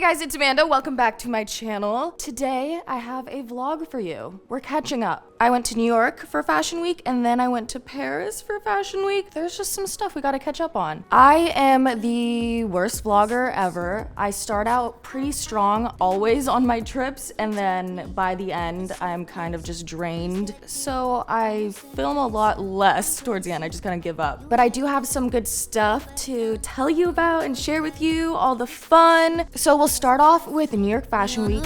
Hey guys, it's Amanda. Welcome back to my channel. Today, I have a vlog for you. We're catching up. I went to New York for Fashion Week and then I went to Paris for Fashion Week. There's just some stuff we gotta catch up on. I am the worst vlogger ever. I start out pretty strong, always on my trips, and then by the end, I'm kind of just drained. So I film a lot less towards the end. I just kind of give up. But I do have some good stuff to tell you about and share with you, all the fun. So we'll start off with New York Fashion Week.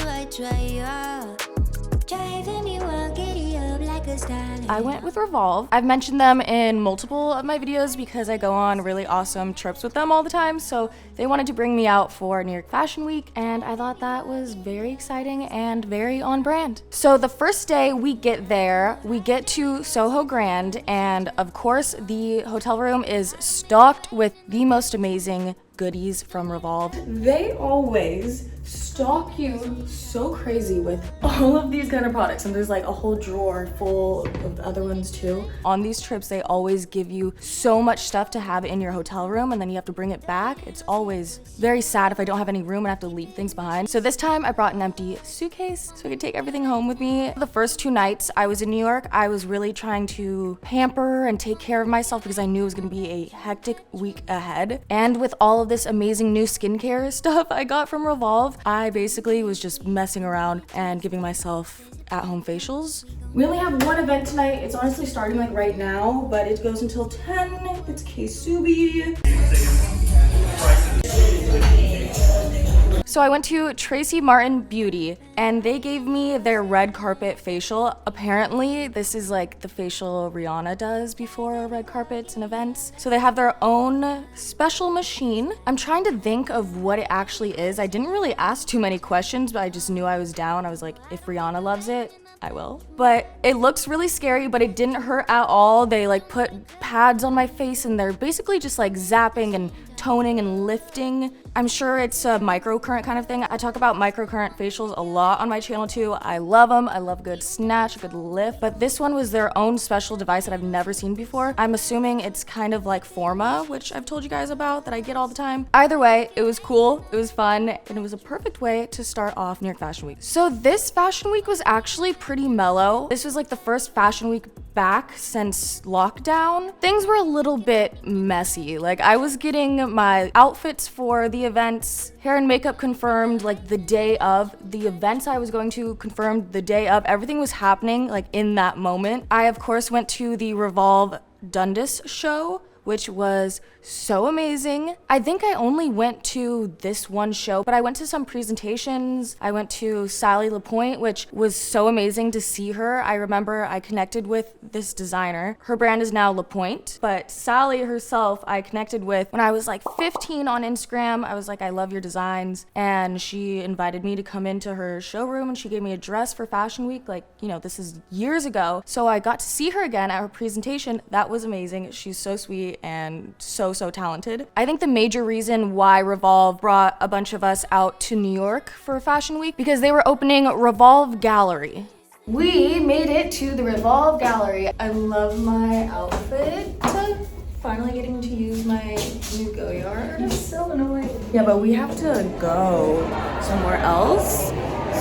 I went with Revolve. I've mentioned them in multiple of my videos because I go on really awesome trips with them all the time, so they wanted to bring me out for New York Fashion Week, and I thought that was very exciting and very on brand. So the first day we get there, we get to Soho Grand, and of course the hotel room is stocked with the most amazing goodies from Revolve. They always stock you so crazy with all of these kind of products, and there's like a whole drawer full of other ones too. On these trips, they always give you so much stuff to have in your hotel room, and then you have to bring it back. It's always very sad if I don't have any room and I have to leave things behind. So this time I brought an empty suitcase so I could take everything home with me. The first 2 nights I was in New York, I was really trying to pamper and take care of myself because I knew it was gonna be a hectic week ahead. And with all of this amazing new skincare stuff I got from Revolve, I basically was just messing around and giving myself at-home facials. We only have one event tonight. It's honestly starting like right now, but it goes until 10. It's K-Subi. So I went to Tracy Martin Beauty and they gave me their red carpet facial. Apparently this is like the facial Rihanna does before red carpets and events. So they have their own special machine. I'm trying to think of what it actually is. I didn't really ask too many questions, but I just knew I was down. I was like, if Rihanna loves it, I will. But it looks really scary, but it didn't hurt at all. They like put pads on my face and they're basically just like zapping and toning and lifting. I'm sure it's a microcurrent kind of thing. I talk about microcurrent facials a lot on my channel too. I love them. I love good snatch, good lift. But this one was their own special device that I've never seen before. I'm assuming it's kind of like Forma, which I've told you guys about that I get all the time. Either way, it was cool, it was fun, and it was a perfect way to start off New York Fashion Week. So this Fashion Week was actually pretty mellow. This was like the first Fashion Week back since lockdown. Things were a little bit messy. Like I was getting my outfits for the events, hair and makeup confirmed like the day of. The events I was going to confirmed the day of. Everything was happening like in that moment. I of course went to the Revolve Dundas show, which was so amazing. I think I only went to this one show, but I went to some presentations. I went to Sally Lapointe, which was so amazing to see her. I remember I connected with this designer. Her brand is now Lapointe, but Sally herself I connected with when I was like 15 on Instagram. I was like, I love your designs. And she invited me to come into her showroom and she gave me a dress for Fashion Week. Like, you know, this is years ago. So I got to see her again at her presentation. That was amazing. She's so sweet and so talented. I think the major reason why Revolve brought a bunch of us out to New York for Fashion Week because they were opening Revolve Gallery. We made it to the Revolve Gallery. I love my outfit. Finally getting to use my new Goyard. It's so annoying. Yeah, but we have to go somewhere else.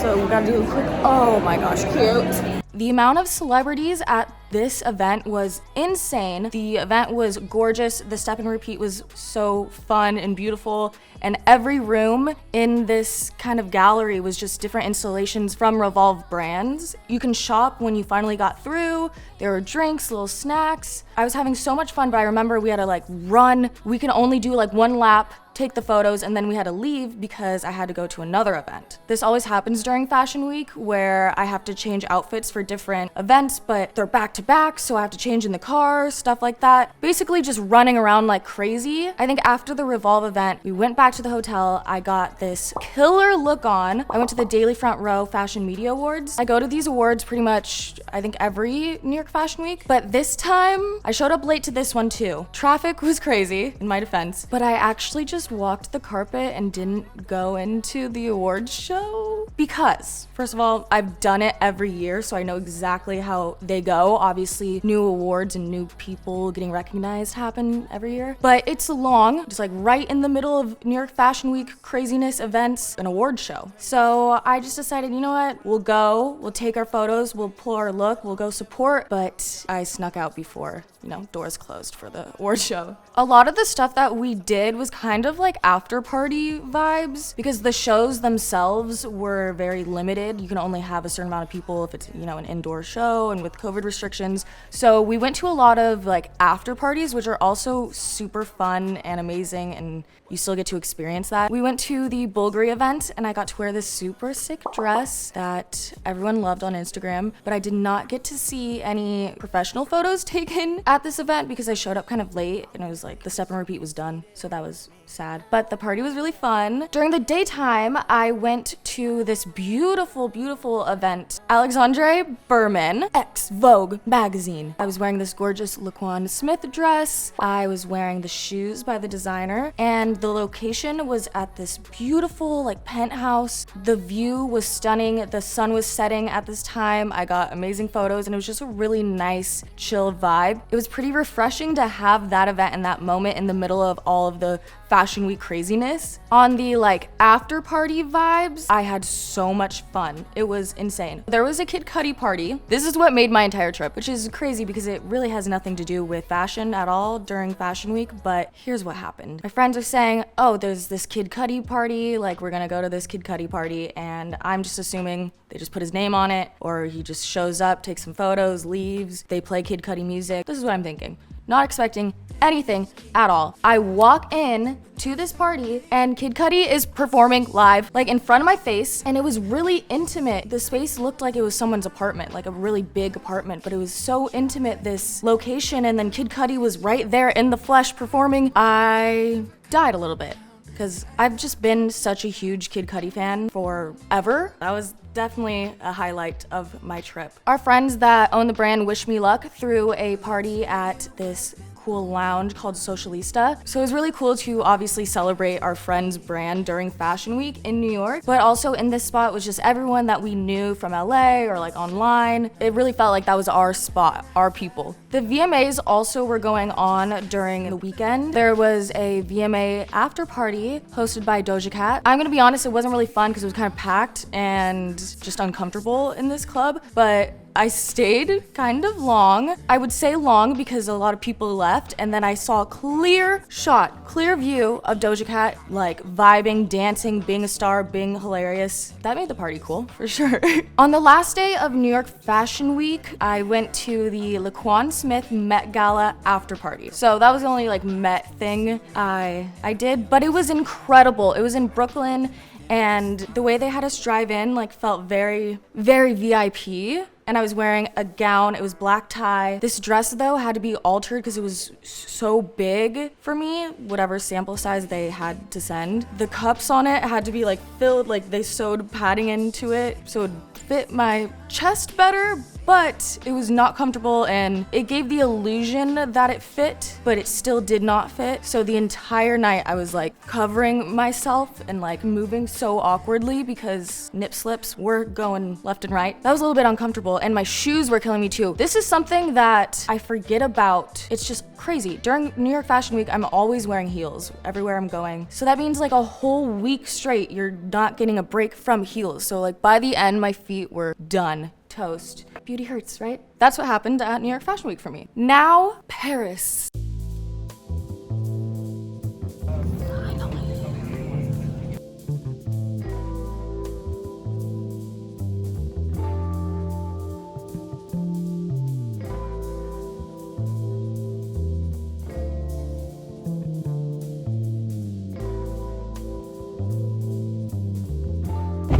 So we gotta do a quick, oh my gosh, cute. The amount of celebrities at this event was insane. The event was gorgeous. The step and repeat was so fun and beautiful. And every room in this kind of gallery was just different installations from Revolve brands. You can shop when you finally got through. There were drinks, little snacks. I was having so much fun, but I remember we had to like run. We can only do like 1 lap, take the photos, and then we had to leave because I had to go to another event. This always happens during Fashion Week where I have to change outfits for different events, but they're back to back, so I have to change in the car, stuff like that. Basically just running around like crazy. I think after the Revolve event, we went back to the hotel. I got this killer look on. I went to the Daily Front Row Fashion Media Awards. I go to these awards pretty much, I think every New York Fashion Week, but this time I showed up late to this one too. Traffic was crazy, in my defense, but I actually just walked the carpet and didn't go into the awards show. to because, first of all, I've done it every year, so I know exactly how they go. Obviously, new awards and new people getting recognized happen every year. But it's long, just like right in the middle of New York Fashion Week craziness events, an award show. So I just decided, you know what? We'll go, we'll take our photos, we'll pull our look, we'll go support. But I snuck out before, doors closed for the award show. A lot of the stuff that we did was kind of like after party vibes because the shows themselves were very limited. You can only have a certain amount of people if it's, an indoor show and with COVID restrictions. So we went to a lot of like after parties, which are also super fun and amazing, and you still get to experience that. We went to the Bulgari event and I got to wear this super sick dress that everyone loved on Instagram, but I did not get to see any professional photos taken at this event because I showed up kind of late and it was like the step and repeat was done. So that was sad. But the party was really fun. During the daytime, I went to this beautiful, beautiful event. Alexandre Berman, ex Vogue magazine. I was wearing this gorgeous Laquan Smith dress. I was wearing the shoes by the designer, and the location was at this beautiful like penthouse. The view was stunning. The sun was setting at this time. I got amazing photos and it was just a really nice, chill vibe. It was pretty refreshing to have that event and that moment in the middle of all of the Fashion Week craziness. On the like after party vibes, I had so much fun. It was insane. There was a Kid Cudi party. This is what made my entire trip, which is crazy because it really has nothing to do with fashion at all during Fashion Week, but here's what happened. My friends are saying, oh, there's this Kid Cudi party, like we're gonna go to this Kid Cudi party, and I'm just assuming they just put his name on it, or he just shows up, takes some photos, leaves, they play Kid Cudi music. This is what I'm thinking. Not expecting anything at all. I walk in to this party and Kid Cudi is performing live, like in front of my face, and it was really intimate. The space looked like it was someone's apartment, like a really big apartment, but it was so intimate, this location, and then Kid Cudi was right there in the flesh performing. I died a little bit because I've just been such a huge Kid Cudi fan forever. That was definitely a highlight of my trip. Our friends that own the brand wish me luck threw a party at this cool lounge called Socialista. So it was really cool to obviously celebrate our friend's brand during Fashion Week in New York, but also in this spot was just everyone that we knew from LA or like online. It really felt like that was our spot, our people. The VMAs also were going on during the weekend. There was a VMA after party hosted by Doja Cat. I'm gonna be honest, it wasn't really fun because it was kind of packed and just uncomfortable in this club, but I stayed kind of long. I would say long because a lot of people left, and then I saw a clear view of Doja Cat like vibing, dancing, being a star, being hilarious. That made the party cool, for sure. On the last day of New York Fashion Week, I went to the Laquan Smith Met Gala after party. So that was the only like Met thing I did, but it was incredible. It was in Brooklyn, and the way they had us drive in like felt very, very VIP. And I was wearing a gown. It was black tie. This dress, though, had to be altered because it was so big for me, whatever sample size they had to send. The cups on it had to be, like, filled, like, they sewed padding into it so it would fit my chest better, but it was not comfortable, and it gave the illusion that it fit, but it still did not fit. So the entire night I was like covering myself and like moving so awkwardly because nip slips were going left and right. That was a little bit uncomfortable, and my shoes were killing me too. This is something that I forget about. It's just crazy. During New York Fashion Week, I'm always wearing heels everywhere I'm going. So that means like a whole week straight, you're not getting a break from heels. So like by the end, my feet were done. Toast. Beauty hurts, right? That's what happened at New York Fashion Week for me. Now, Paris.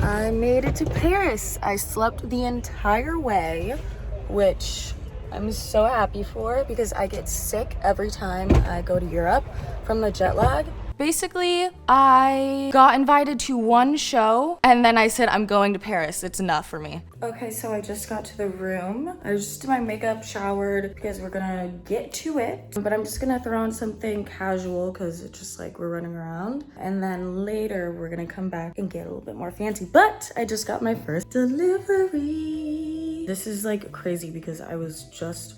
I made it to Paris. I slept the entire way, which I'm so happy for because I get sick every time I go to Europe from the jet lag. Basically, I got invited to one show and then I said, I'm going to Paris. It's enough for me. Okay, so I just got to the room. I just did my makeup, showered, because we're gonna get to it. But I'm just gonna throw on something casual because it's just like we're running around. And then later we're gonna come back and get a little bit more fancy. But I just got my first delivery. This is like crazy because I was just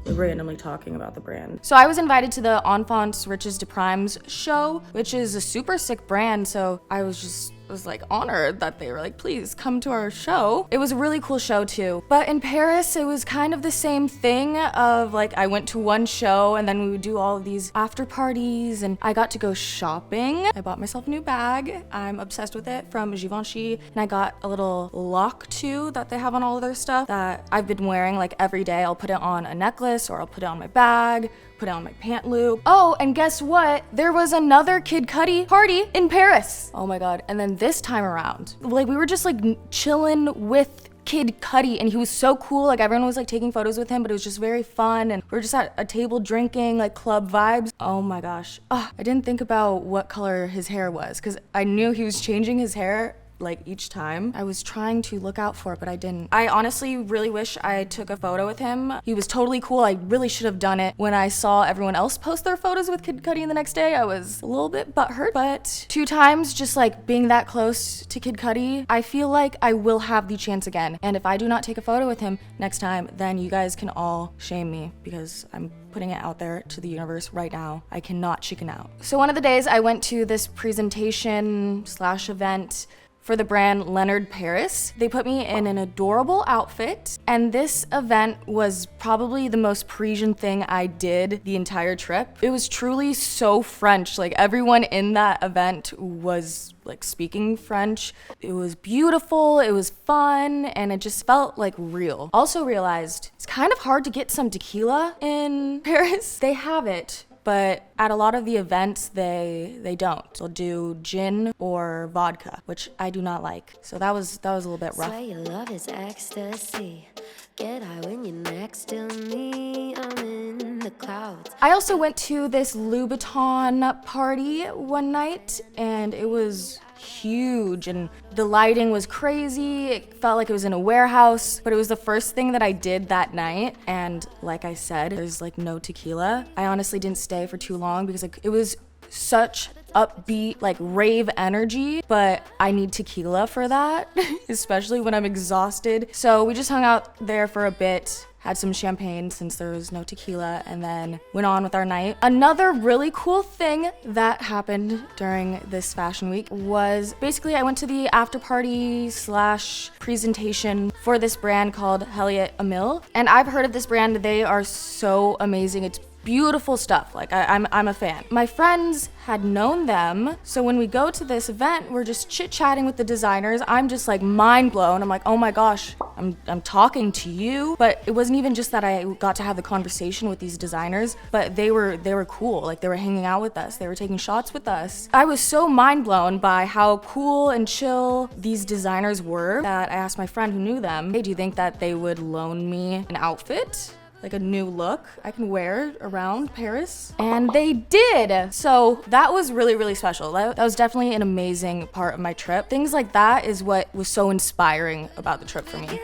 randomly talking about the brand. So I was invited to the Enfants Riches de Primes show, which is a super sick brand. So I was like honored that they were like, please come to our show. It was a really cool show too. But in Paris, it was kind of the same thing of like, I went to one show and then we would do all of these after parties and I got to go shopping. I bought myself a new bag. I'm obsessed with it from Givenchy. And I got a little lock too that they have on all of their stuff that I've been wearing like every day. I'll put it on a necklace or I'll put it on my bag, put it on my pant loop. Oh, and guess what? There was another Kid Cudi party in Paris. Oh my God. And then this time around, like we were just like chilling with Kid Cudi and he was so cool. Like everyone was like taking photos with him, but it was just very fun. And we were just at a table drinking, like club vibes. Oh my gosh. I didn't think about what color his hair was because I knew he was changing his hair like each time. I was trying to look out for it, but I didn't. I honestly really wish I took a photo with him. He was totally cool. I really should have done it. When I saw everyone else post their photos with Kid Cudi the next day, I was a little bit butthurt, but 2 times just like being that close to Kid Cudi, I feel like I will have the chance again. And if I do not take a photo with him next time, then you guys can all shame me because I'm putting it out there to the universe right now. I cannot chicken out. So one of the days I went to this presentation / event for the brand Leonard Paris. They put me in an adorable outfit, and this event was probably the most Parisian thing I did the entire trip. It was truly so French. Like everyone in that event was like speaking French. It was beautiful, it was fun, and it just felt like real. Also realized it's kind of hard to get some tequila in Paris. They have it, but at a lot of the events, they don't. They'll do gin or vodka, which I do not like. So that was a little bit rough. Swear your love is ecstasy. Get high when you're next to me. I'm in the clouds. I also went to this Louboutin party one night, and it was huge and the lighting was crazy. It felt like it was in a warehouse, but it was the first thing that I did that night. And like I said, there's like no tequila. I honestly didn't stay for too long because like it was such upbeat, like rave energy, but I need tequila for that, especially when I'm exhausted. So we just hung out there for a bit, had some champagne since there was no tequila, and then went on with our night. Another really cool thing that happened during this fashion week was basically I went to the after party / presentation for this brand called Helliot Amil. And I've heard of this brand. They are so amazing. It's beautiful stuff. Like I'm a fan. My friends had known them, so when we go to this event, we're just chit-chatting with the designers. I'm just like mind blown. I'm like, oh my gosh, I'm talking to you. But it wasn't even just that I got to have the conversation with these designers, but they were cool. Like they were hanging out with us. They were taking shots with us. I was so mind blown by how cool and chill these designers were that I asked my friend who knew them, hey, do you think that they would loan me an outfit? Like a new look I can wear around Paris? And they did! So that was really, really special. That was definitely an amazing part of my trip. Things like that is what was so inspiring about the trip for me.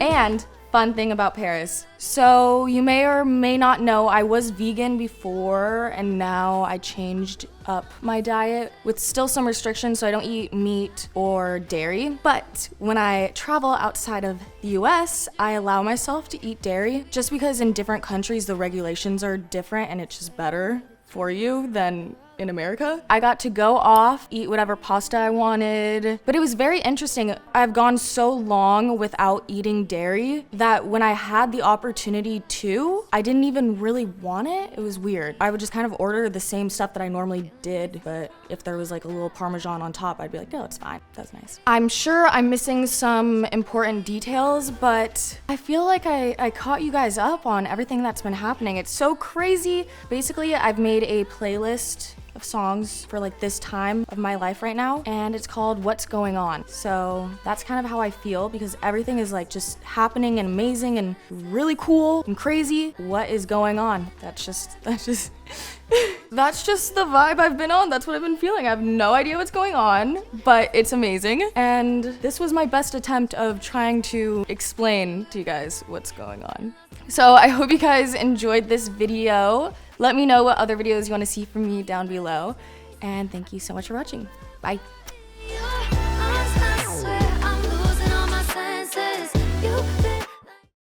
And fun thing about Paris. So you may or may not know I was vegan before and now I changed up my diet with still some restrictions, so I don't eat meat or dairy. But when I travel outside of the US, I allow myself to eat dairy just because in different countries the regulations are different and it's just better for you than in America. I got to go off, eat whatever pasta I wanted, but it was very interesting. I've gone so long without eating dairy that when I had the opportunity to, I didn't even really want it. It was weird. I would just kind of order the same stuff that I normally did, but if there was like a little Parmesan on top, I'd be like, no, it's fine. That's nice. I'm sure I'm missing some important details, but I feel like I caught you guys up on everything that's been happening. It's so crazy. Basically, I've made a playlist of songs for like this time of my life right now, and it's called What's Going On. So that's kind of how I feel, because everything is like just happening and amazing and really cool and crazy. What is going on? That's just that's just the vibe I've been on. That's what I've been feeling. I have no idea what's going on, but it's amazing. And this was my best attempt of trying to explain to you guys what's going on. So I hope you guys enjoyed this video. Let me know what other videos you want to see from me down below. And thank you so much for watching. Bye.